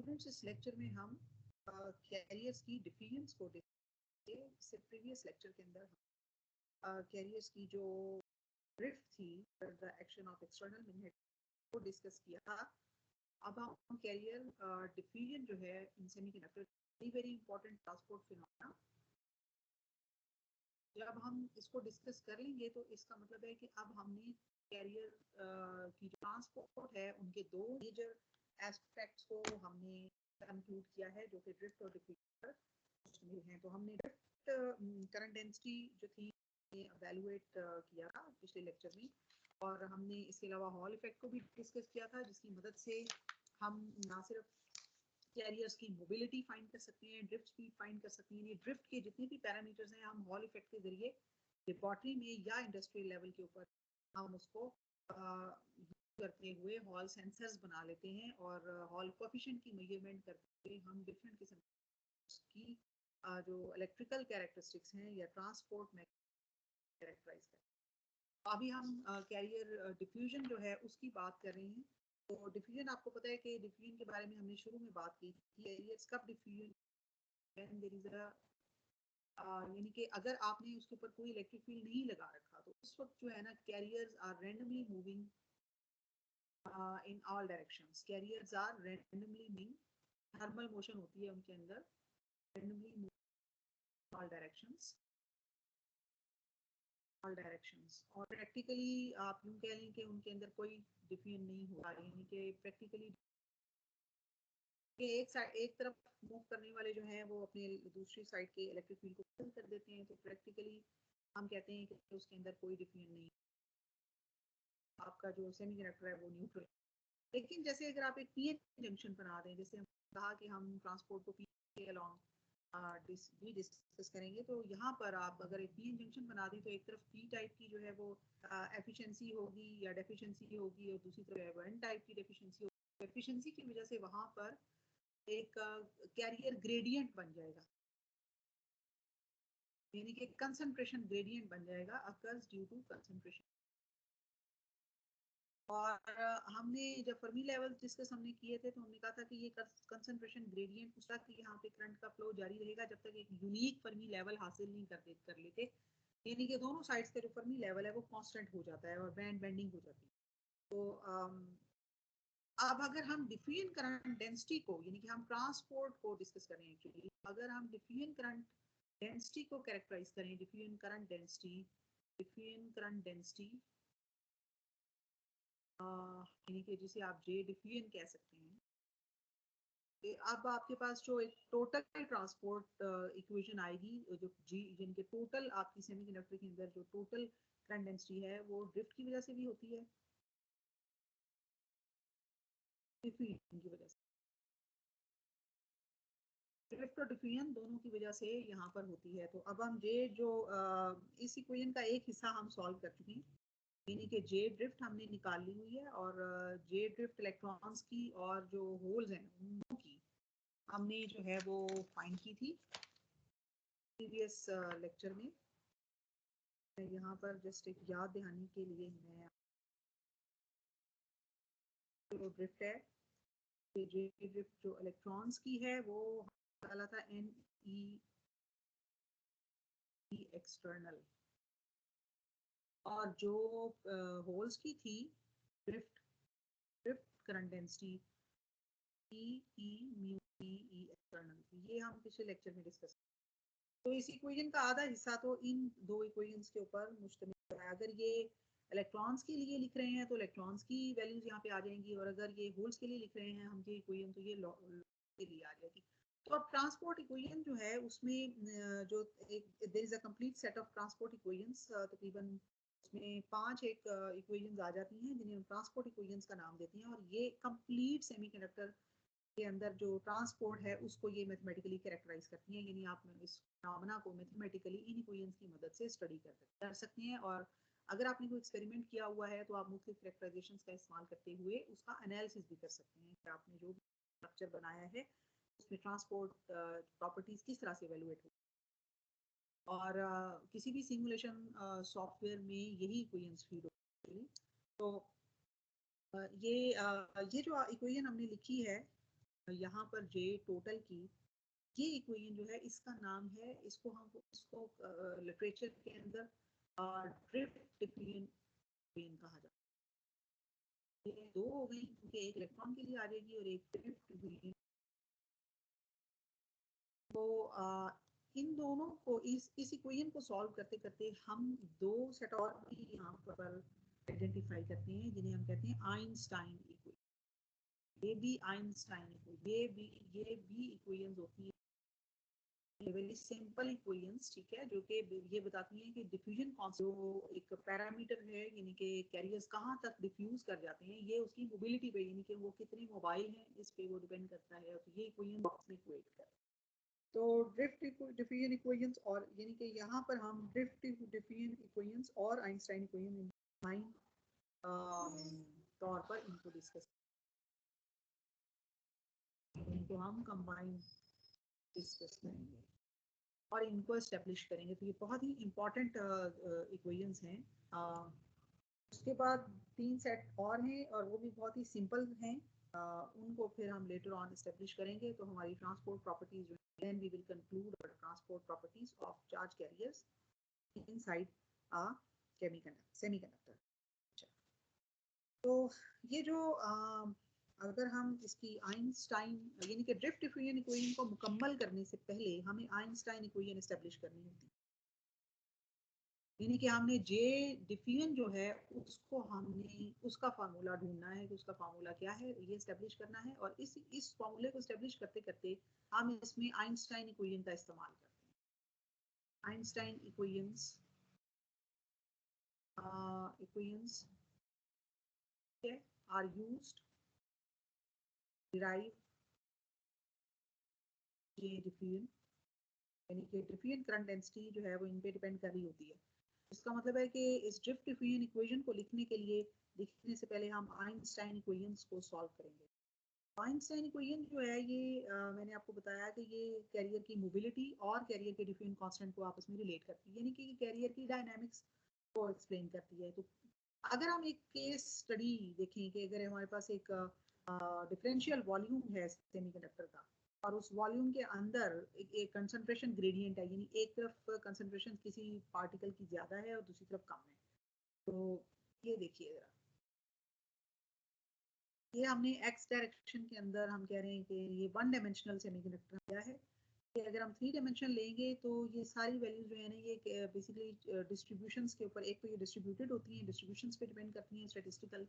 Students, इस lecture में हम कैरियर्स की डिफिनेशंस को इससे प्रीवियस लेक्चर के अंदर कैरियर्स की जो ड्रिफ्ट थी, the action of external magnet को डिस्कस किया था। अब हम कैरियर डिफ्यूजन जो है in semiconductor very important transport phenomena, जब हम इसको डिस्कस कर लेंगे तो इसका मतलब है कि अब हमने कैरियर की जो ट्रांसपोर्ट है उनके दो मेजर एस्पेक्ट्स को हमने कंक्लूड किया है, जो कि ड्रिफ्ट और डिफ्यूजन हैं। तो हमने ड्रिफ्ट करंट डेंसिटी जो थी एवेलुएट किया था पिछले लेक्चर में, और हमने इसके अलावा हॉल इफेक्ट को भी डिस्कस किया था, जिसकी मदद से हम ना सिर्फ कैरियर्स की मोबिलिटी फाइंड कर सकते हैं, ड्रिफ्ट स्पीड फाइंड कर सकते हैं। ड्रिफ्ट के जितने भी पैरामीटर्स हैं हम हॉल इफेक्ट के जरिए लेबोरेटरी में या इंडस्ट्रियल लेवल के ऊपर हम उसको करते हुए हॉल सेंसर्स बना लेते हैं, और हॉल कोएफिशिएंट की मेजरमेंट करते हुए हम डिफरेंट किस्म की जो इलेक्ट्रिकल कैरेक्टरिस्टिक्स हैं या ट्रांसपोर्ट में कैरेक्टराइज करते हैं। अभी हम कैरियर डिफ्यूजन जो है उसकी बात कर रहे हैं। तो डिफ्यूजन, आपको पता है कि डिफ्यूजन के बारे में हमने शुरू में बात की थी। कैरियर्स कब डिफ्यूजन देयर इज यानी कि अगर आपने उसके ऊपर कोई इलेक्ट्रिक फील्ड नहीं लगा रखा तो उस वक्त जो है ना, carriers are randomly moving in all directions. Carriers are randomly moving, thermal motion होती है उनके अंदर, रैंडमली मूविंग ऑल डायरेक्शंस और प्रैक्टिकली आप यूं कह लें कि उनके अंदर कोई डिफ्यूजन नहीं हुआ, यानी कि प्रैक्टिकली एक तरफ मूव करने वाले जो हैं वो अपने दूसरी साइड के इलेक्ट्रिक फील्ड को बंद कर देते हैं, तो प्रैक्टिकली हम कहते हैं कि उसके अंदर कोई डिफ्यूजन नहीं, आपका जो सेमीकंडक्टर है वो न्यूट्रल। लेकिन जैसे अगर आप एक पीएन जंक्शन बना दें, जैसे हम कहा कि हम ट्रांसपोर्ट को पी के अलोंग भी डिस्कस करेंगे, तो यहाँ पर आप अगर एक पीएन जंक्शन बना दी तो एक तरफ पी टाइप की जो है वो एफिशिएंसी होगी या डेफिशिएंसी होगी, और दूसरी तरफ एन टाइप की डेफिशिएंसी होगी। एफिशिएंसी की वजह से वहां पर एक कैरियर ग्रेडियंट बन जाएगा, यानी कि कंसंट्रेशन ग्रेडियंट बन जाएगा, अकर्स ड्यू टू कंसंट्रेशन। और हमने जब फर्मी लेवल डिस्कस हमने किए थे तो हमने कहा था कि ये कंसंट्रेशन ग्रेडियंट उस तक यहाँ पे करंट का फ्लो जारी रहेगा जब तक एक यूनिक फर्मी लेवल हासिल नहीं कर लेते, यानी कि दोनों साइड्स का जो फर्मी लेवल है वो कांस्टेंट हो जाता है और बैंड बेंडिंग हो जाती है। तो अब अगर हम डिफ्यूजन करंट डेंसिटी को, यानी कि हम ट्रांसपोर्ट को डिस्कस करें, एक्चुअली अगर हम डिफ्यूजन करंट डेंसिटी को कैरेक्टराइज करें, डिफ्यूजन करंट डेंसिटी यानी कि जिसे आप जे डिफ्यूजन कह सकते हैं। अब आपके पास जो एक टोटल ट्रांसपोर्ट इक्वेशन आएगी, जो जी जिनके टोटल आपकी सेमीकंडक्टर के अंदर जो टोटल करंट डेंसिटी है वो ड्रिफ्ट की वजह से भी होती है, डिफ्यूजन की वजह से, ड्रिफ्ट और डिफ्यूजन दोनों की वजह से यहाँ पर होती है। तो अब हम जे जो इस इक्वेशन का एक हिस्सा हम सॉल्व कर चुके हैं, यानी कि जे ड्रिफ्ट हमने निकाल ली हुई है, और जे ड्रिफ्ट इलेक्ट्रॉन्स की और जो होल्स हैं उनकी हमने जो है वो फाइंड की थी प्रीवियस लेक्चर में। यहाँ पर जस्ट एक याद दहानी के लिए मैं जो ड्रिफ्ट है, जे ड्रिफ्ट जो इलेक्ट्रॉन्स की है वो डाला था एन ई एक्सटर्नल, और जो होल्स की थी ड्रिफ्ट करंट डेंसिटी ई म्यू ई एक्सटर्नल, ये हम पिछले लेक्चर में डिस्कस। तो इस इक्वेशन का आधा हिस्सा तो इन दो इक्वेशंस के ऊपर मुश्तमिल है। अगर ये इलेक्ट्रॉन्स के लिए लिख रहे हैं तो इलेक्ट्रॉन्स की वैल्यूज यहाँ पे आ जाएंगी, और अगर ये होल्स के लिए लिख रहे हैं हम ये इक्वेशन तो ये के लिए आ जाएगी। तो अब ट्रांसपोर्ट इक्वेशन जो है उसमें जो एक there is a complete set of transport equations, तकरीबन उसमें 5 एक इक्वेशंस आ जाती हैं जिन्हें हम ट्रांसपोर्ट इक्वेशंस का नाम देते हैं, और ये कंप्लीट सेमीकंडक्टर के अंदर जो ट्रांसपोर्ट है उसको ये मैथमेटिकली कैरेक्टराइज करती हैं, यानी आप इस फिनोमेना को मैथमेटिकली इन इक्वेशंस की मदद से स्टडी कर सकते हैं। और अगर आपने कोई एक्सपेरिमेंट किया हुआ है तो आप मुख्तलिफ कैरेक्टराइजेशंस का इस्तेमाल करते हुए उसका एनालिसिस भी कर सकते हैं कि आपने जो स्ट्रक्चर बनाया है उसमें ट्रांसपोर्ट प्रॉपर्टीज किस तरह से इवेलुएट हो। और किसी भी सिमुलेशन सॉफ्टवेयर में यही इक्वेशंस फीड होती हैं। तो ये जो इक्वेशन हमने लिखी है यहाँ पर जे टोटल की ये इक्वेशन जो है इसका नाम है, इसको लिटरेचर के अंदर ड्रिफ्ट डिफिनिशन कहा जाता है। ये दो हो गई क्योंकि एक इलेक्ट्रॉन के लिए आ जाएगी और एक ड्रिफ्ट डिफिनिशन। तो इन दोनों को इस इक्वेशन को सॉल्व करते करते हम दो सेट और भी यहाँ पर आइडेंटिफाई करते हैं जिन्हें हम कहते हैं आइंस्टाइन इक्वेशन। ये भी आइंस्टाइन इक्वेशन, ये भी इक्वेशंस होती हैं वेरी सिंपल इक्वेशंस, ठीक है, जो कि ये बताती हैं कि डिफ्यूजन जो एक पैरामीटर है, यानी कि कैरियर्स कहाँ तक डिफ्यूज कर जाते हैं, ये उसकी मोबिलिटी पे, यानी कि वो कितनी मोबाइल है, इस पे वो डिपेंड करता है। तो ये इक्वेशन बॉक्स में इक्वेट कर, तो ड्रिफ्ट डिफ्यूजन इक्वेशंस, और यानी कि यहाँ पर हम ड्रिफ्ट डिफ्यूजन इक्वेशंस और आइंस्टाइन इक्वेशन तौर पर इनको डिस्कस, इनको हम कंबाइन डिस्कस करेंगे और इनको एस्टेब्लिश करेंगे। तो ये बहुत ही इंपॉर्टेंट इक्वेशंस हैं। उसके बाद तीन सेट और हैं और वो भी बहुत ही सिंपल हैं। उनको फिर हम लेटर ऑन एस्टेब्लिश करेंगे। तो हमारी ट्रांसपोर्ट प्रॉपर्टीज जो then we will conclude our transport properties of charge carriers inside a semiconductor. तो ये जो अगर हम इसकी आइंस्टाइन यानी कि ड्रिफ्ट डिफ्यूजन इक्वेशन को मुकम्मल करने से पहले हमें आइंस्टाइन इक्वेशन एस्टेब्लिश करनी होती है, यानी कि हमने जे डिफ्यूजन जो है उसको हमने उसका फार्मूला ढूंढना है कि उसका फार्मूला क्या है, ये एस्टेब्लिश करना है। और इस फार्मूले को एस्टेब्लिश करते करते हम इसमें आइंस्टाइन इक्वेशन का इस्तेमाल करते हैं। Einstein equations are used derive ये डिफ्यूजन, यानी कि डिफ्यूजन करंट डेंसिटी जो है वो इन पे डिपेंड कर रही होती है। इसका मतलब है कि इस ड्रिफ्ट डिफ्यूजन इक्वेशन को लिखने के लिए लिखने से पहले हम आइंस्टाइन इक्वेशंस को सॉल्व करेंगे। आइंस्टाइन इक्वेशन जो है ये मैंने आपको बताया कि ये कैरियर की मोबिलिटी और कैरियर के डिफ्यूजन कांस्टेंट को आपस में रिलेट करती है, यानी कि कैरियर की डायनामिक्स को एक्सप्लेन करती है। तो अगर हम एक केस स्टडी देखें कि अगर हमारे पास एक डिफरेंशियल वॉल्यूम है सेमीकंडक्टर का और उस वॉल्यूम के अंदर एक कंसंट्रेशन ग्रेडियंट है, यानी एक तरफ कंसंट्रेशन किसी पार्टिकल की ज्यादा है और दूसरी तरफ कम है। तो ये देखिए जरा, ये हमने एक्स डायरेक्शन के अंदर हम कह रहे हैं कि ये वन डायमेंशनल सेमीकंडक्टर क्या है कि अगर हम थ्री डायमेंशन लेंगे तो ये सारी वैल्यूज जो है ना ये बेसिकली डिस्ट्रीब्यूशंस के ऊपर, एक तो ये डिस्ट्रीब्यूटेड होती हैं, डिस्ट्रीब्यूशंस पे डिपेंड करती हैं स्टैटिस्टिकल,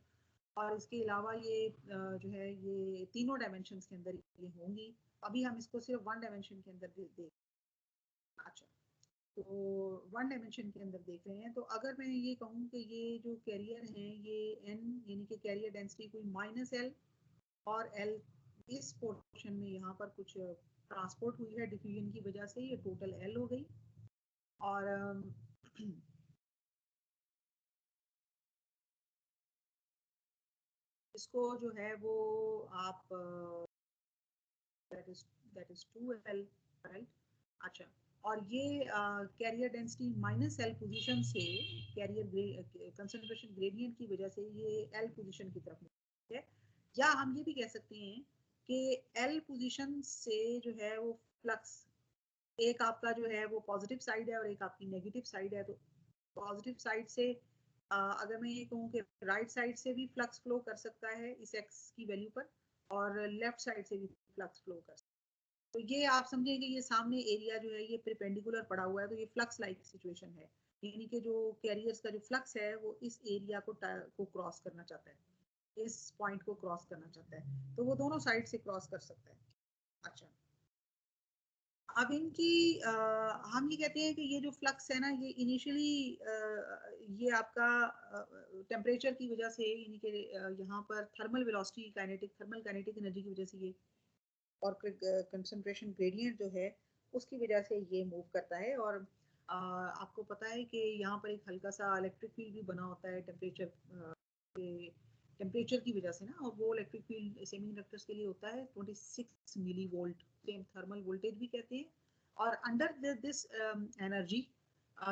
और इसके अलावा ये जो है ये तीनों डायमेंशंस के अंदर ये होंगी। अभी हम इसको सिर्फ वन डायमेंशन के अंदर देख, अच्छा तो वन डायमेंशन के अंदर देख रहे हैं। तो अगर मैं ये कहूँ कि ये जो कैरियर हैं ये एन यानी कि कैरियर डेंसिटी कोई माइनस एल और एल, इस पोर्शन में यहाँ पर कुछ ट्रांसपोर्ट हुई है डिफ्यूजन की वजह से, ये टोटल एल हो गई। और इसको जो है वो आप दैट इज 2L, राइट। अच्छा, और ये carrier density minus L position से कैरियर कंसंट्रेशन ग्रेडियंट की वजह से ये एल पोजीशन की तरफ है। या हम ये भी कह सकते हैं कि एल पोजीशन से जो है वो फ्लक्स, एक आपका जो है वो पॉजिटिव साइड है और एक आपकी नेगेटिव साइड है। तो पॉजिटिव साइड से अगर मैं ये कहूँ कि राइट साइड से भी फ्लक्स फ्लो कर सकता है इस एक्स की वैल्यू पर, और लेफ्ट साइड से भी फ्लक्स फ्लो कर सकता है। तो ये आप समझें कि ये सामने एरिया जो है ये परपेंडिकुलर पड़ा हुआ है, तो ये फ्लक्स लाइक सिचुएशन है, यानी कि जो कैरियर्स का जो फ्लक्स है वो इस एरिया को क्रॉस करना चाहता है, इस पॉइंट को क्रॉस करना चाहता है, तो वो दोनों साइड से क्रॉस कर सकता है। अच्छा, अब इनकी हम ये कहते हैं कि ये जो फ्लक्स है ना ये इनिशियली ये आपका टेम्परेचर की वजह से, यानी कि यहाँ पर thermal velocity thermal kinetic energy की वजह से ये, और कंसंट्रेशन ग्रेडियंट जो है उसकी वजह से ये मूव करता है। और आपको पता है कि यहाँ पर एक हल्का सा इलेक्ट्रिक फील्ड भी बना होता है टेम्परेचर की वजह से ना, और वो इलेक्ट्रिक फील्ड सेमीकंडक्टर्स के लिए होता है 26 milli volt, same thermal voltage भी कहते हैं। और अंडर दिस एनर्जी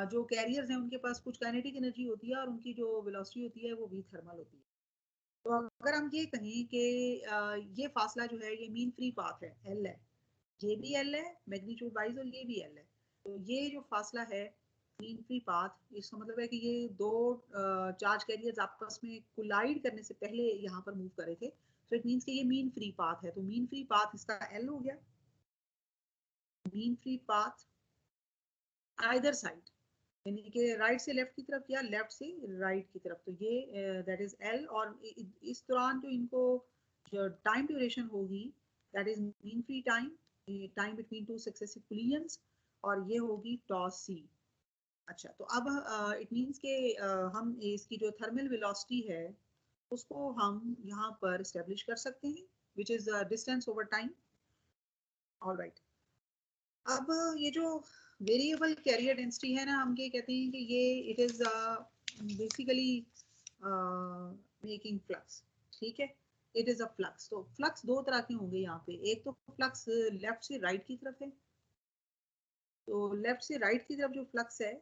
जो कैरियर्स हैं उनके पास कुछ काइनेटिक एनर्जी होती है और उनकी जो वेलोसिटी होती है वो भी थर्मल होती है। तो अगर हम ये कहें कि ये फासला जो है ये मीन फ्री पाथ है, एल है, ये भी एल है मैग्नीट्यूड वाइज और ये भी एल है, तो ये जो फासला है मीन फ्री पाथ, इसका मतलब है कि ये दो चार्ज कैरियर्स आपस में कोलाइड करने से पहले यहाँ पर मूव करे थे, तो इट मीन्स कि ये मीन फ्री पाथ है, तो मीन फ्री पाथ इसका एल हो गया, mean free path either side, यानी कि राइट से लेफ्ट की तरफ या लेफ्ट से राइट की तरफ, तो ये दैट इज एल, और इस दौरान जो इनको जो टाइम ड्यूरेशन होगी that is mean free time, time between two successive collisions, और ये होगी टॉस सी। अच्छा, तो अब इट मीन्स के हम इसकी जो थर्मल वेलोसिटी है उसको हम यहाँ पर स्टेब्लिश कर सकते हैं, which is distance over time. Alright, अब ये जो वेरिएबल कैरियर डेंसिटी है ना, हम ये कहते हैं कि ये it is basically making flux, ठीक है, इट इज अ फ्लक्स। तो फ्लक्स दो तरह के होंगे यहाँ पे, एक तो फ्लक्स लेफ्ट से राइट की तरफ है, तो लेफ्ट से राइट की तरफ जो फ्लक्स है,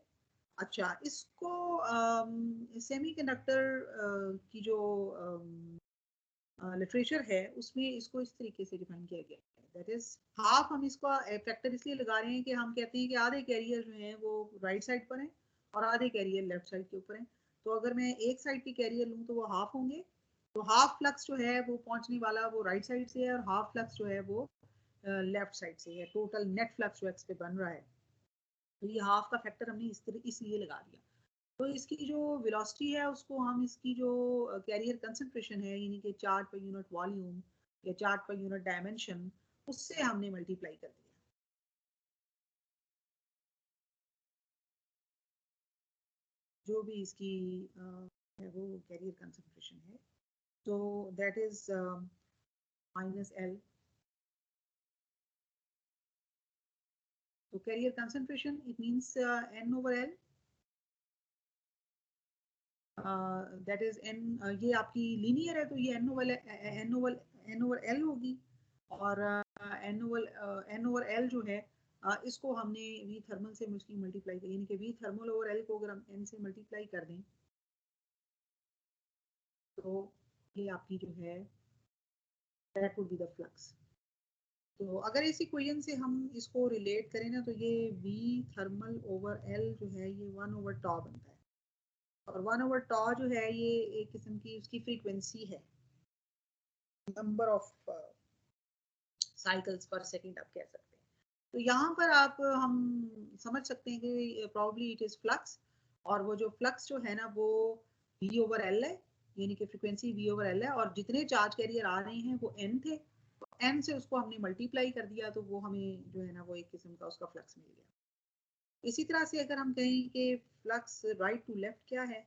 अच्छा इसको सेमीकंडक्टर की जो लिटरेचर है उसमें इसको इस तरीके से डिफाइन किया गया है, दैट इज हाफ, हम इसका फैक्टर इसलिए लगा रहे हैं कि हम कहते हैं कि आधे कैरियर जो हैं वो राइट साइड पर हैं और आधे कैरियर लेफ्ट साइड के ऊपर हैं, तो अगर मैं एक साइड की कैरियर लूँ तो वो हाफ होंगे, तो हाफ फ्लक्स जो है वो पहुंचने वाला वो राइट साइड से है और हाफ फ्लक्स जो है वो लेफ्ट साइड से है, टोटल नेट फ्लक्स जो एक्स पे बन रहा है, तो ये हाफ का फैक्टर हमने इस तरह इसलिए लगा दिया। तो इसकी जो वेलोसिटी है उसको हम इसकी जो कैरियर कंसंट्रेशन है, यानी कि चार्ज पर यूनिट वॉल्यूम या चार्ज पर यूनिट डायमेंशन, उससे हमने मल्टीप्लाई कर दिया, जो भी इसकी है वो कैरियर कंसंट्रेशन है, तो दैट इज माइनस एल। तो carrier concentration it means N over L, that is N, ये आपकी लीनियर है तो ये एन ओवर एल होगी, और एन ओवर एल जो है इसको हमने वी थर्मल से उसकी मल्टीप्लाई की, यानी कि वी थर्मल ओवर एल को अगर हम एन से मल्टीप्लाई कर दें तो ये आपकी जो है that would be the flux. तो अगर इस इक्वेशन से हम इसको रिलेट करें ना, तो ये वी थर्मल ओवर एल जो है ये 1 ओवर टॉ बनता है, और 1 ओवर टॉ जो है ये एक किस्म की उसकी फ्रीक्वेंसी है, नंबर ऑफ साइकिल्स पर सेकंड आप कह सकते हैं। तो यहाँ पर आप हम समझ सकते हैं कि प्रॉब्ली इट इज फ्लक्स, और वो जो फ्लक्स जो है ना वो v ओवर एल है, यानी कि फ्रीक्वेंसी v ओवर एल है, और जितने चार्ज कैरियर आ रहे हैं वो n थे, तो n से उसको हमने मल्टीप्लाई कर दिया, तो वो हमें जो है ना वो एक किस्म का उसका फ्लक्स मिल गया। इसी तरह से अगर हम कहें कि फ्लक्स राइट टू लेफ्ट क्या है,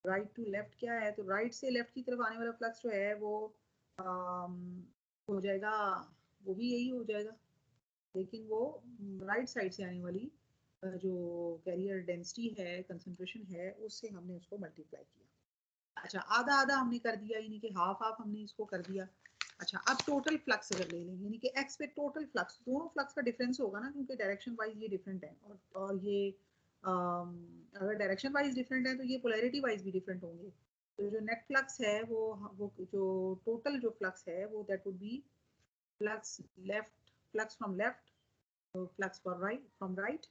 राइट टू लेफ्ट क्या है, तो राइट से लेफ्ट की तरफ आने वाला फ्लक्स जो है वो आम, हो जाएगा, वो भी यही हो जाएगा, लेकिन वो राइट साइड से आने वाली जो कैरियर डेंसिटी है, कंसंट्रेशन है, उससे हमने उसको मल्टीप्लाई किया। अच्छा, आधा आधा हमने कर दिया, यानी कि हाफ हाफ हमने इसको कर दिया। अच्छा, अब टोटल फ्लक्स अगर ले लें, यानी कि एक्स पे टोटल फ्लक्स, दोनों फ्लक्स का डिफरेंस होगा ना, क्योंकि डायरेक्शन वाइज ये डिफरेंट है, और ये अगर डायरेक्शन वाइज डिफरेंट है तो ये पोलैरिटी वाइज भी डिफरेंट होंगे, तो जो नेट फ्लक्स है वो जो टोटल जो फ्लक्स है वो that would B flux left, flux from left, flux for right from right.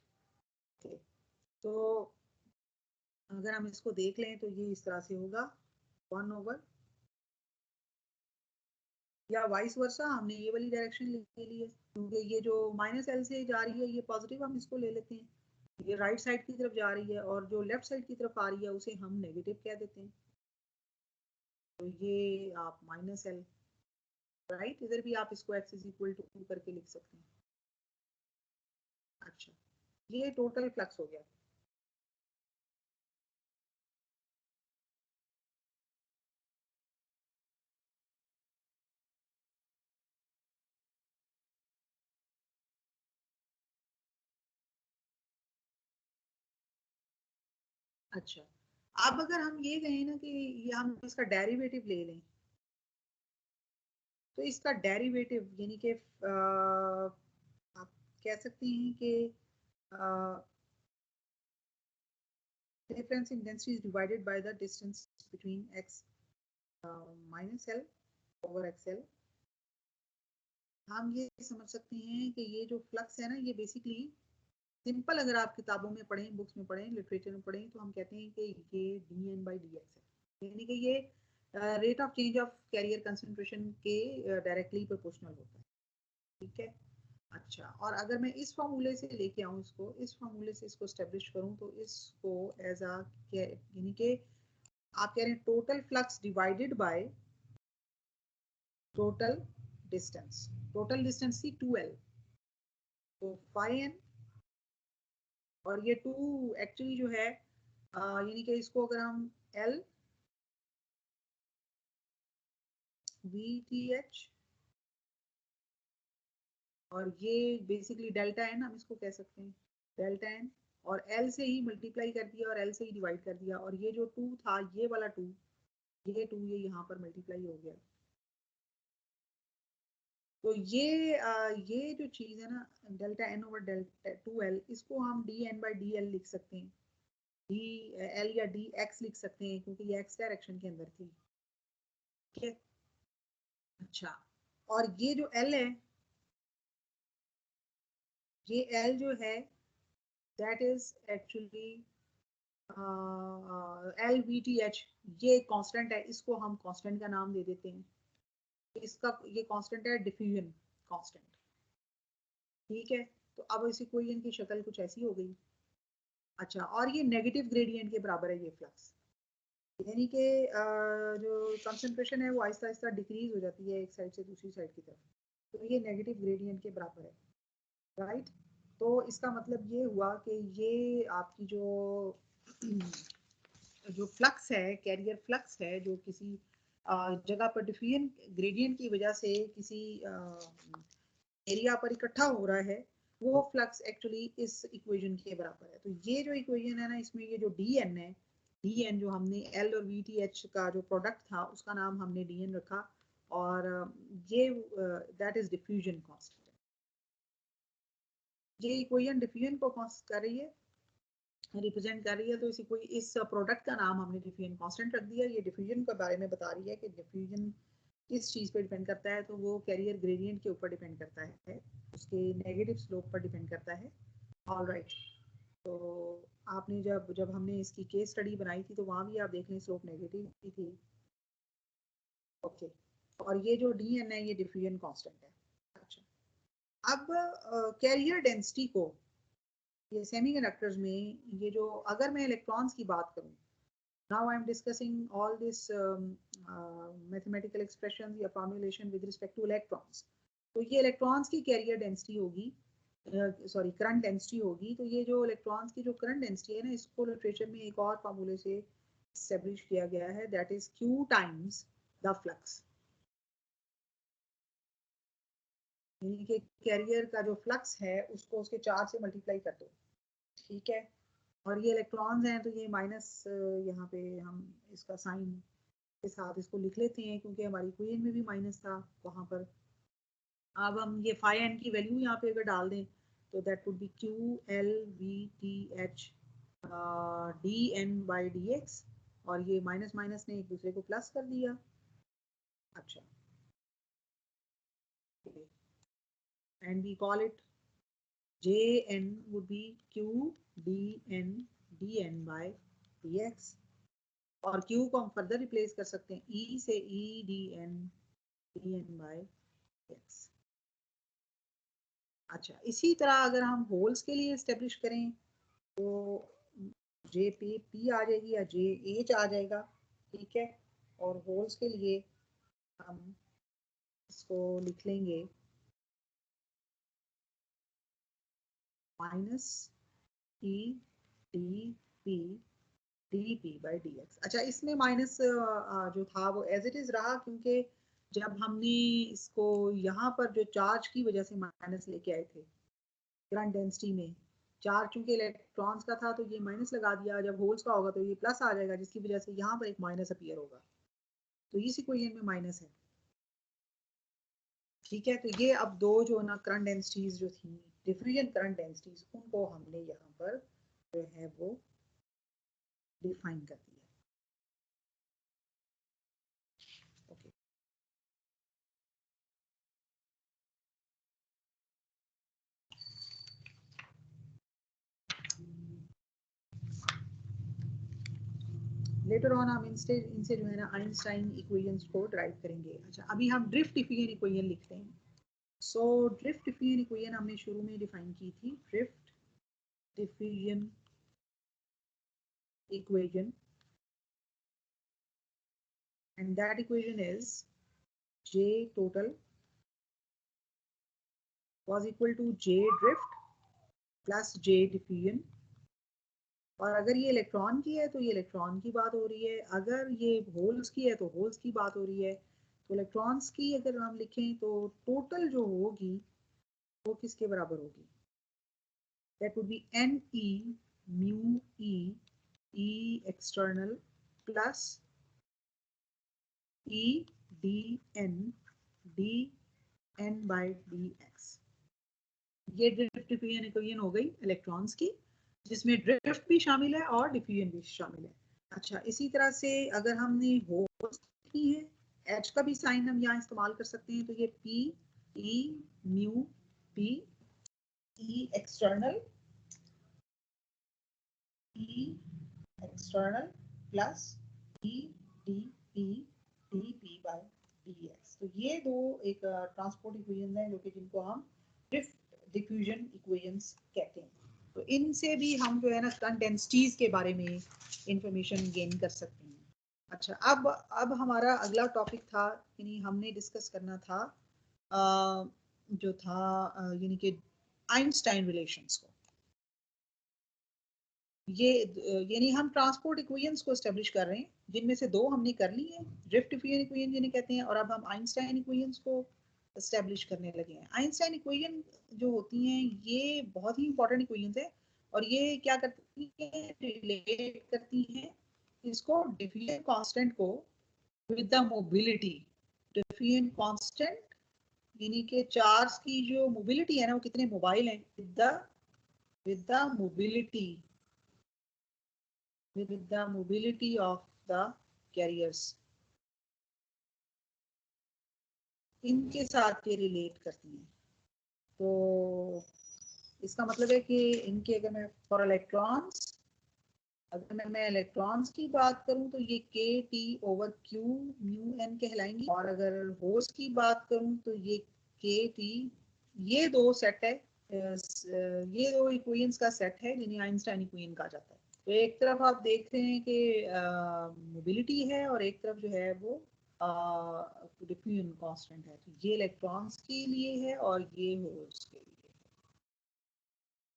तो अगर हम इसको देख लें तो ये इस तरह से होगा 1 ओवर, या वाइस वर्सा, हमने ये वाली डायरेक्शन ले ली है क्योंकि ये जो माइनस एल से जा रही है ये पॉजिटिव, हम इसको ले लेते हैं, ये राइट साइड की तरफ जा रही है, और जो लेफ्ट साइड की तरफ आ रही है उसे हम नेगेटिव कह देते हैं, तो ये आप माइनस एल, राइट, इधर भी आप इसको एक्स इज इक्वल टू करके लिख सकते हैं। अच्छा, ये टोटल फ्लक्स हो गया। अच्छा, अब अगर हम ये कहें ना कि ये हम इसका डेरिवेटिव ले लें, तो इसका डेरिवेटिव यानी कि आप कह सकते हैं कि difference in density is divided by the distance between x minus L over XL. हम ये समझ सकते हैं कि ये जो फ्लक्स है ना, ये बेसिकली सिंपल अगर आप किताबों में पढ़ें, बुक्स में पढ़ें, लिटरेचर में पढ़ें, तो हम कहते हैं कि ये dN/dx है, यानी कि ये rate of change of carrier concentration के डायरेक्टली प्रोपोर्शनल होता है। ठीक है। अच्छा, और अगर मैं इस फॉर्मूले से लेके आऊँ इसको, इस फॉर्मूले से इसको स्टेब्लिश करूँ, तो इसको एज अ, यानी कि आप कह रहे हैं total flux divided by total distance. Total distance थी 2L, तो 5N, और ये 2 एक्चुअली जो है यानी कि इसको अगर हम L VTH, और ये बेसिकली डेल्टा एन हम इसको कह सकते हैं, डेल्टा एन, और एल से ही मल्टीप्लाई कर दिया और एल से ही डिवाइड कर दिया, और ये जो 2 था, ये वाला 2, ये यहाँ पर मल्टीप्लाई हो गया। तो ये जो चीज है ना, delta N over delta 2L, इसको हम dN/dL लिख सकते हैं, डी एल या डी एक्स लिख सकते हैं, क्योंकि ये एक्स डायरेक्शन के अंदर थी। ठीक है। अच्छा, और ये जो एल है, ये एल जो है दैट इज एक्चुअली LVTH, ये कांस्टेंट है, इसको हम कांस्टेंट का नाम दे देते हैं। इसका ये कांस्टेंट है डिफ्यूजन कांस्टेंट। ठीक है। तो अब इस इक्वेशन की शक्ल कुछ ऐसी हो गई। अच्छा, और ये नेगेटिव ग्रेडियंट के बराबर है ये फ्लक्स, यानी कि जो कंसंट्रेशन है वो आहिस्ता आहिस्ता डिक्रीज हो जाती है एक साइड से दूसरी साइड की तरफ, तो ये नेगेटिव ग्रेडियंट के बराबर है। राइट। तो इसका मतलब ये हुआ कि ये आपकी जो फ्लक्स है, कैरियर फ्लक्स है, जो किसी जगह पर डिफ्यूजन ग्रेडियंट की वजह से किसी एरिया पर इकट्ठा हो रहा है, वो फ्लक्स एक्चुअली इस इक्वेशन के बराबर है। तो ये जो इक्वेशन है ना, इसमें ये जो dN है, dN जो हमने L और VTH का जो प्रोडक्ट था उसका नाम हमने dN रखा, और ये दैट इज डिफ्यूजन कांस्टेंट। ये इक्वेशन डिफ्यूजन को कर रही है, रिप्रेजेंट कर रही है, तो इस प्रोडक्ट का नाम हमने डिफ्यूजन कांस्टेंट रख दिया। ये डिफ्यूजन के बारे में बता रही है कि डिफ्यूजन किस चीज़ पे डिपेंड करता है, तो वो कैरियर ग्रेडियंट के ऊपर डिपेंड करता है, उसके नेगेटिव स्लोप पर डिपेंड करता है। All right. तो आपने जब हमने इसकी केस स्टडी बनाई थी, तो वहाँ भी आप देख लें स्लोप नेगेटिव ही थी। ओके, और ये जो dN है ये डिफ्यूजन कांस्टेंट है। अच्छा, अब कैरियर डेंसिटी को, ये सेमीकंडक्टर्स में ये जो, अगर मैं इलेक्ट्रॉन्स की बात करूं, now I am discussing all this mathematical expressions या formulation with respect to electrons, तो ये इलेक्ट्रॉन्स की कैरियर डेंसिटी होगी, सॉरी करंट डेंसिटी होगी। तो ये जो इलेक्ट्रॉन्स की जो करंट डेंसिटी है ना, इसको लिटरेचर में एक और फॉर्मूले से एस्टेब्लिश किया गया है, that is Q times the flux, यानी कि कैरियर का जो फ्लक्स है उसको उसके चार्ज से मल्टीप्लाई कर दो। ठीक है। और ये इलेक्ट्रॉन्स हैं, तो ये माइनस यहाँ पे हम इसका साइन के साथ इसको लिख लेते हैं, क्योंकि हमारी इक्वेशन में भी माइनस था वहाँ पर। अब हम ये 5N की वैल्यू यहाँ पे अगर डाल दें, तो that would B QLVTH dN/dx, और ये माइनस माइनस ने एक दूसरे को प्लस कर दिया। अच्छा, and we call it JN would be QDN/dx, और Q को हम फर्दर रिप्लेस कर सकते हैं E से EDN/dx। अच्छा, इसी तरह अगर हम होल्स के लिए एस्टेब्लिश करें, तो JP आ जाएगी या JH आ जाएगा। ठीक है। और होल्स के लिए हम इसको लिख लेंगे माइनस EDP dP/dx। अच्छा, इसमें माइनस जो था वो एज इट इज रहा, क्योंकि जब हमने इसको यहाँ पर जो चार्ज की वजह से माइनस लेके आए थे करंट डेंसिटी में, चार्ज चूंकि इलेक्ट्रॉन्स का था तो ये माइनस लगा दिया, जब होल्स का होगा तो ये प्लस आ जाएगा, जिसकी वजह से यहाँ पर एक माइनस अपीयर होगा, तो इस इक्वेशन में माइनस है। ठीक है। तो ये अब दो जो ना करंट डेंसिटीज जो थी, डिफ्यूजन करंट डेंसिटीज, उनको हमने यहाँ पर जो है वो डिफाइन कर दिया। लेटर ऑन हम इनसे जो है ना आइंस्टाइन इक्वेशंस को ड्राइव करेंगे। अच्छा, अभी हम ड्रिफ्ट डिफ्यूजन इक्वेशन लिखते हैं। सो ड्रिफ्ट डिफ्यूजन इक्वेशन हमने शुरू में डिफाइन की थी, drift diffusion equation, and that equation is J total was equal to J drift plus J diffusion। और अगर ये इलेक्ट्रॉन की है तो ये इलेक्ट्रॉन की बात हो रही है, अगर ये होल्स की है तो होल्स की बात हो रही है। तो इलेक्ट्रॉन्स की अगर हम लिखें तो टोटल जो होगी वो किसके बराबर होगी? That would be N E mu E external plus E D N by D X. ये ड्रिफ्ट डिफ्यूजन इक्वेशन हो गई इलेक्ट्रॉन्स की, जिसमें ड्रिफ्ट भी शामिल है और डिफ्यूजन भी शामिल है। अच्छा, इसी तरह से अगर हमने होल्स की है, एच का भी साइन हम यहाँ इस्तेमाल कर सकते हैं। तो ये P E mu P E external plus E D P by D x. तो ये दो एक ट्रांसपोर्ट इक्वेशन है जो कि जिनको हम ड्रिफ्ट डिफ्यूजन इक्वेशंस कहते हैं। तो इनसे भी हम जो है ना कंडेंसिटीज के बारे में इंफॉर्मेशन गेन कर सकते हैं। अच्छा, अब हमारा अगला टॉपिक था, यानी हमने डिस्कस करना था जो था यानी कि आइंस्टाइन रिलेशंस को। ये यानी हम ट्रांसपोर्ट इक्वेशंस को एस्टेब्लिश कर रहे हैं, जिनमें से दो हमने कर ली है, ड्रिफ्ट डिफ्यूजन इक्वेशन जिन्हें कहते हैं, और अब हम आइंस्टाइन इक्वेशंस को एस्टेब्लिश करने लगे हैं। आइंस्टाइन इक्वेशन जो होती हैं ये बहुत ही इंपॉर्टेंट इक्वेशंस है, और ये क्या करती है, रिलेट करती हैं इसको डिफ्यूजन कांस्टेंट को with the mobility. Diffusion constant यानी कि चार्ज की जो मोबिलिटी है ना, वो कितने मोबाइल हैं, with the mobility with the mobility of the carriers, इनके साथ ये रिलेट करती हैं। तो इसका मतलब है कि इनके अगर मैं फॉर इलेक्ट्रॉन्स, अगर मैं इलेक्ट्रॉन्स की बात करूं तो ये K T over Q mu N कहलाएंगी, और अगर होल्स की बात करूं तो ये के टी, ये दो सेट है, ये दो इक्वेशंस का सेट है जिन्हें आइंस्टाइन इक्वेशन कहा जाता है। तो एक तरफ आप देख रहे हैं कि मोबिलिटी है, और एक तरफ जो है वो डिफ्यूजन कांस्टेंट है। तो ये इलेक्ट्रॉन्स के लिए है और ये होल्स के लिए।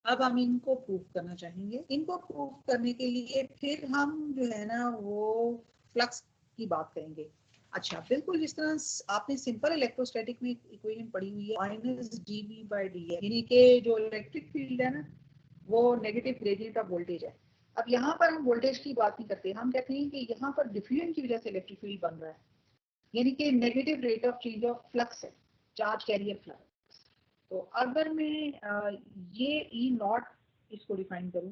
अब हम इनको प्रूव करना चाहेंगे। इनको प्रूव करने के लिए फिर हम जो है ना वो फ्लक्स की बात करेंगे। अच्छा, बिल्कुल जिस तरह आपने सिंपल इलेक्ट्रोस्टैटिक में इक्वेशन पढ़ी हुई है, minus D B by D X, यानी कि जो इलेक्ट्रिक फील्ड है ना वो नेगेटिव ग्रेडियंट ऑफ वोल्टेज है। अब यहाँ पर हम वोल्टेज की बात नहीं करते, हम कहते हैं कि यहाँ पर डिफ्यूजन की वजह से इलेक्ट्रिक फील्ड बन रहा है, यानी कि negative rate of change of flux है, चार्ज कैरियर फ्लक्स। तो अगर मैं ये ई नॉट इसको डिफाइन करूं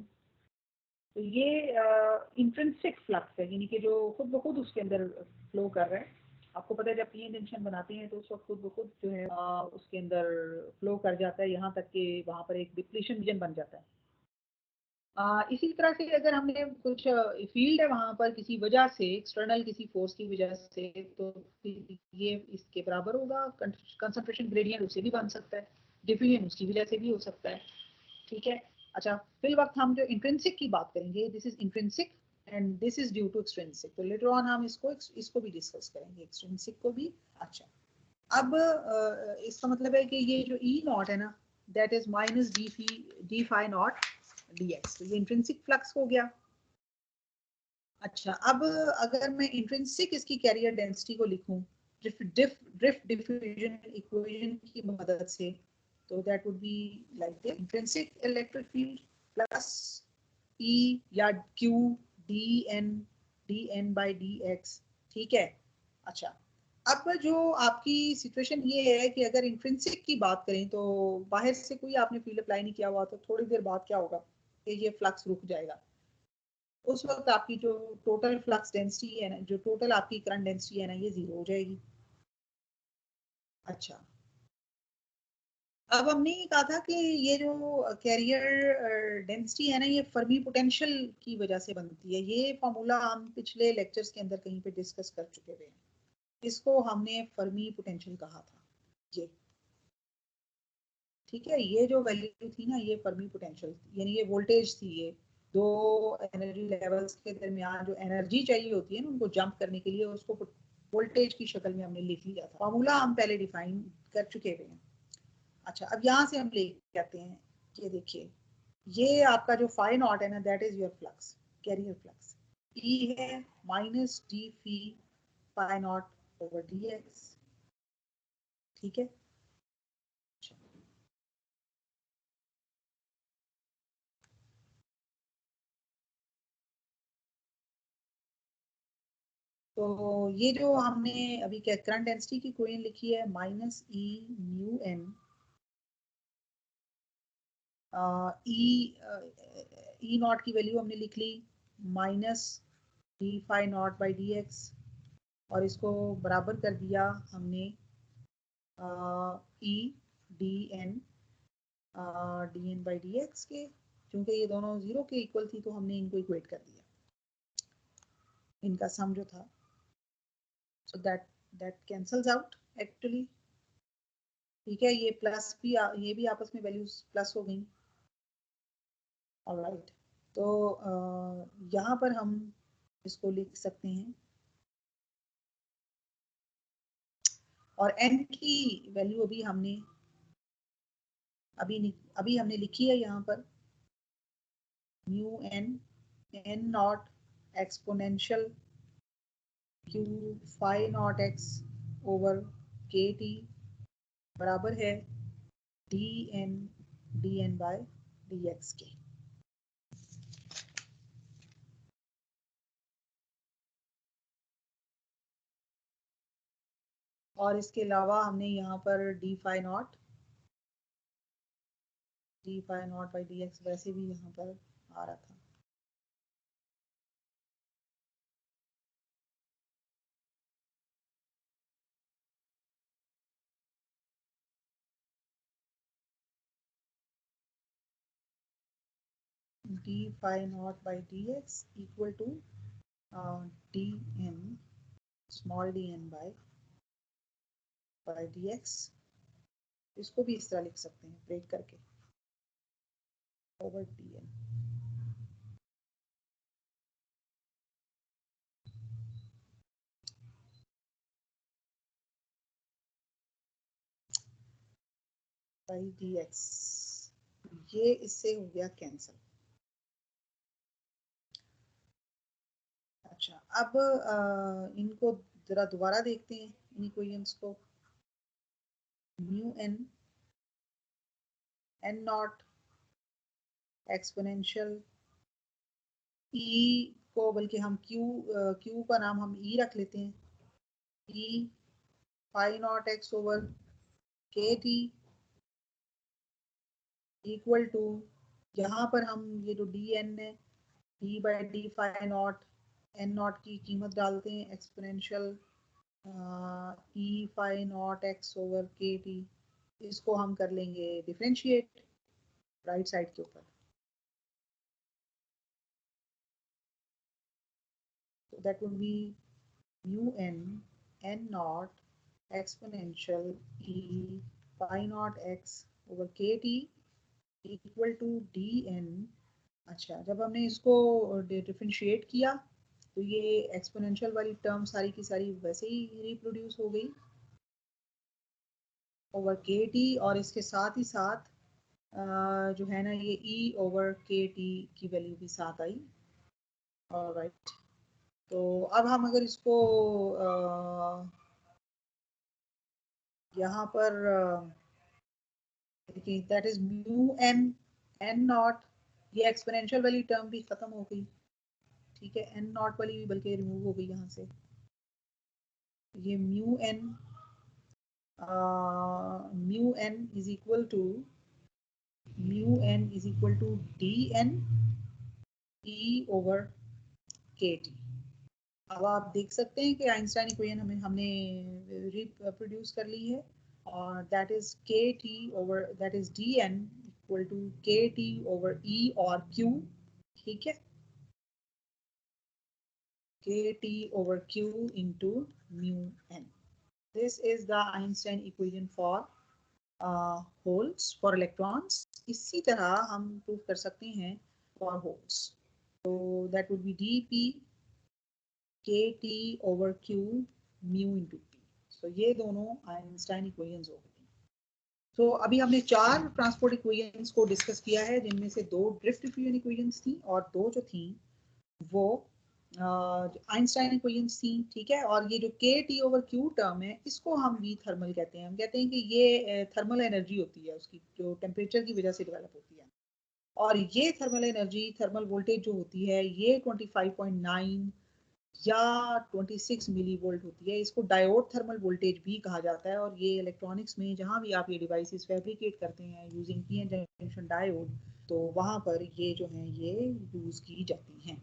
तो ये इंट्रिंसिक फ्लक्स है, यानी कि जो खुद ब खुद उसके अंदर फ्लो कर रहा है। आपको पता है जब पीएन जंक्शन बनाते हैं तो उस वक्त खुद ब खुद जो है उसके अंदर फ्लो कर जाता है, यहाँ तक कि वहाँ पर एक डिप्लीशन रीजन बन जाता है। इसी तरह से अगर हमने कुछ फील्ड है वहां पर किसी वजह से, एक्सटर्नल किसी फोर्स की वजह से, तो ये इसके बराबर होगा। कंसंट्रेशन ग्रेडियंट उससे भी बन सकता है, डिफ्यूजन उसकी वजह से भी हो सकता है। ठीक है। अच्छा, फिर वक्त हम जो इंट्रिंसिक की बात करेंगे, this is intrinsic and this is due to extrinsic. तो लेटर ऑन हम इसको भी डिस्कस करेंगे, एक्सट्रिंसिक को भी। अच्छा, अब इसका मतलब है कि ये जो ई नॉट है ना, that is minus D phi naught dx, तो ये इंट्रिंसिक फ्लक्स हो गया। अच्छा, अब अगर मैं इंट्रिंसिक इसकी कैरियर डेंसिटी को लिखूं ड्रिफ्ट डिफ्यूजन इक्वेशन की मदद से, तो that would be like this, intrinsic electric field plus E या Q D N by D X. ठीक है। अच्छा, अब जो आपकी सिचुएशन ये है कि अगर इंट्रिंसिक की बात करें तो बाहर से कोई आपने फील्ड अप्लाई नहीं किया हुआ, तो थोड़ी देर बाद क्या होगा कि ये फ्लक्स रुक जाएगा। उस वक्त आपकी जो टोटल फ्लक्स डेंसिटी है ना, जो टोटल आपकी करंट डेंसिटी है ना, ये जीरो हो जाएगी। अच्छा, अब हमने ये कहा था कि ये जो कैरियर डेंसिटी है ना, ये फर्मी पोटेंशियल की वजह से बनती है। ये फॉर्मूला हम पिछले लेक्चर्स के अंदर कहीं पे डिस्कस कर चुके हुए हैं। इसको हमने फर्मी पोटेंशियल कहा था। ये ठीक है, ये जो वैल्यू थी ना, ये फर्मी पोटेंशियल यानी ये वोल्टेज थी। ये दो एनर्जी लेवल्स के दरमियान जो एनर्जी चाहिए होती है ना उनको जंप करने के लिए, उसको वोल्टेज की शक्ल में हमने लिख लिया था। फॉर्मूला हम पहले डिफाइन कर चुके हुए हैं। अच्छा, अब यहाँ से हम लेके आते हैं कि देखिए, ये आपका जो फाई नॉट है ना, that is your flux, carrier flux. E है minus D phi phi naught over D X. ठीक है, तो ये जो हमने अभी क्या करंट डेंसिटी की इक्वेशन लिखी है, minus E mu N E naught की वैल्यू हमने लिख ली minus D phi naught by D X, और इसको बराबर कर दिया हमने E D N by D X के। क्योंकि ये दोनों जीरो के इक्वल थी तो हमने इनको इक्वेट कर दिया, इनका सम जो था। So that cancels out actually. ठीक है, ये प्लस भी ये भी आपस में वैल्यूज प्लस हो गई। ऑलराइट, तो यहाँ पर हम इसको लिख सकते हैं, और n की वैल्यू अभी हमने लिखी है यहाँ पर, mu N N naught exponential Q phi naught X over K T बराबर है D N by D X के। और इसके अलावा हमने यहाँ पर D phi naught by D X वैसे भी यहाँ पर आ रहा था। D phi naught by D X equal to D N small D N by D X. इसको भी इस तरह लिख सकते हैं ब्रेक करके, over D N. By D X, ये इससे हो गया कैंसल। अच्छा, अब इनको जरा दोबारा देखते हैं इन इक्वेशंस को। Mu N N naught exponential E को, बल्कि हम क्यू का नाम हम ई रख लेते हैं, E phi naught X over K T equal to, यहाँ पर हम ये जो डी एन है, D by D phi naught N naught की कीमत डालते हैं exponential E phi naught X over K T. इसको हम कर लेंगे डिफरेंशिएट राइट साइड के ऊपर। So that would be mu n naught exponential e phi naught x over kt equal to dn। अच्छा, जब हमने इसको डिफरेंशिएट किया तो ये एक्सपोनेंशियल वाली टर्म सारी की सारी वैसे ही रिप्रोड्यूस हो गई ओवर के टी, और इसके साथ ही साथ जो है ना ये e ओवर के टी की वैल्यू भी साथ आई। ऑलराइट, तो अब हम अगर इसको यहाँ पर देखिए, that is mu N N naught, ये एक्सपोनेंशियल वाली टर्म भी खत्म हो गई। ठीक है, एन नॉट वाली भी बल्कि रिमूव हो गई यहाँ से। ये mu N is equal to D N E over K T. अब आप देख सकते हैं कि आइंस्टाइन इक्वेशन हमने रिप्रोड्यूस कर ली है। और that is KT over that is DN equal to KT over E और Q, ठीक है, KT over Q into mu n. This is the Einstein equation for holes, for electrons. इसी तरह हम प्रूव कर सकते हैं for holes. So that would be dP KT over Q mu into P. So ये दोनों आइंस्टाइन इक्वेशंस हो गई. तो अभी हमने 4 ट्रांसपोर्ट इक्वेशंस को डिस्कस किया है, जिनमें से 2 ड्रिफ्ट डिफ्यूजन इक्वेशंस थी और 2 जो थी वो आइंस्टाइन इक्वेशंस थी, ठीक है. और ये जो के टी ओवर क्यू टर्म है, इसको हम वी थर्मल कहते हैं. हम कहते हैं कि ये थर्मल एनर्जी होती है उसकी, जो टेम्परेचर की वजह से डेवलप होती है. और ये थर्मल एनर्जी, थर्मल वोल्टेज जो होती है, ये 25.9 या 26 मिली वोल्ट होती है. इसको डायोड थर्मल वोल्टेज भी कहा जाता है. और ये इलेक्ट्रॉनिक्स में जहां भी आप ये डिवाइसेस फैब्रिकेट करते हैं यूजिंग पीएन जंक्शन डायोड, तो वहां पर ये जो है ये यूज की जाती हैं.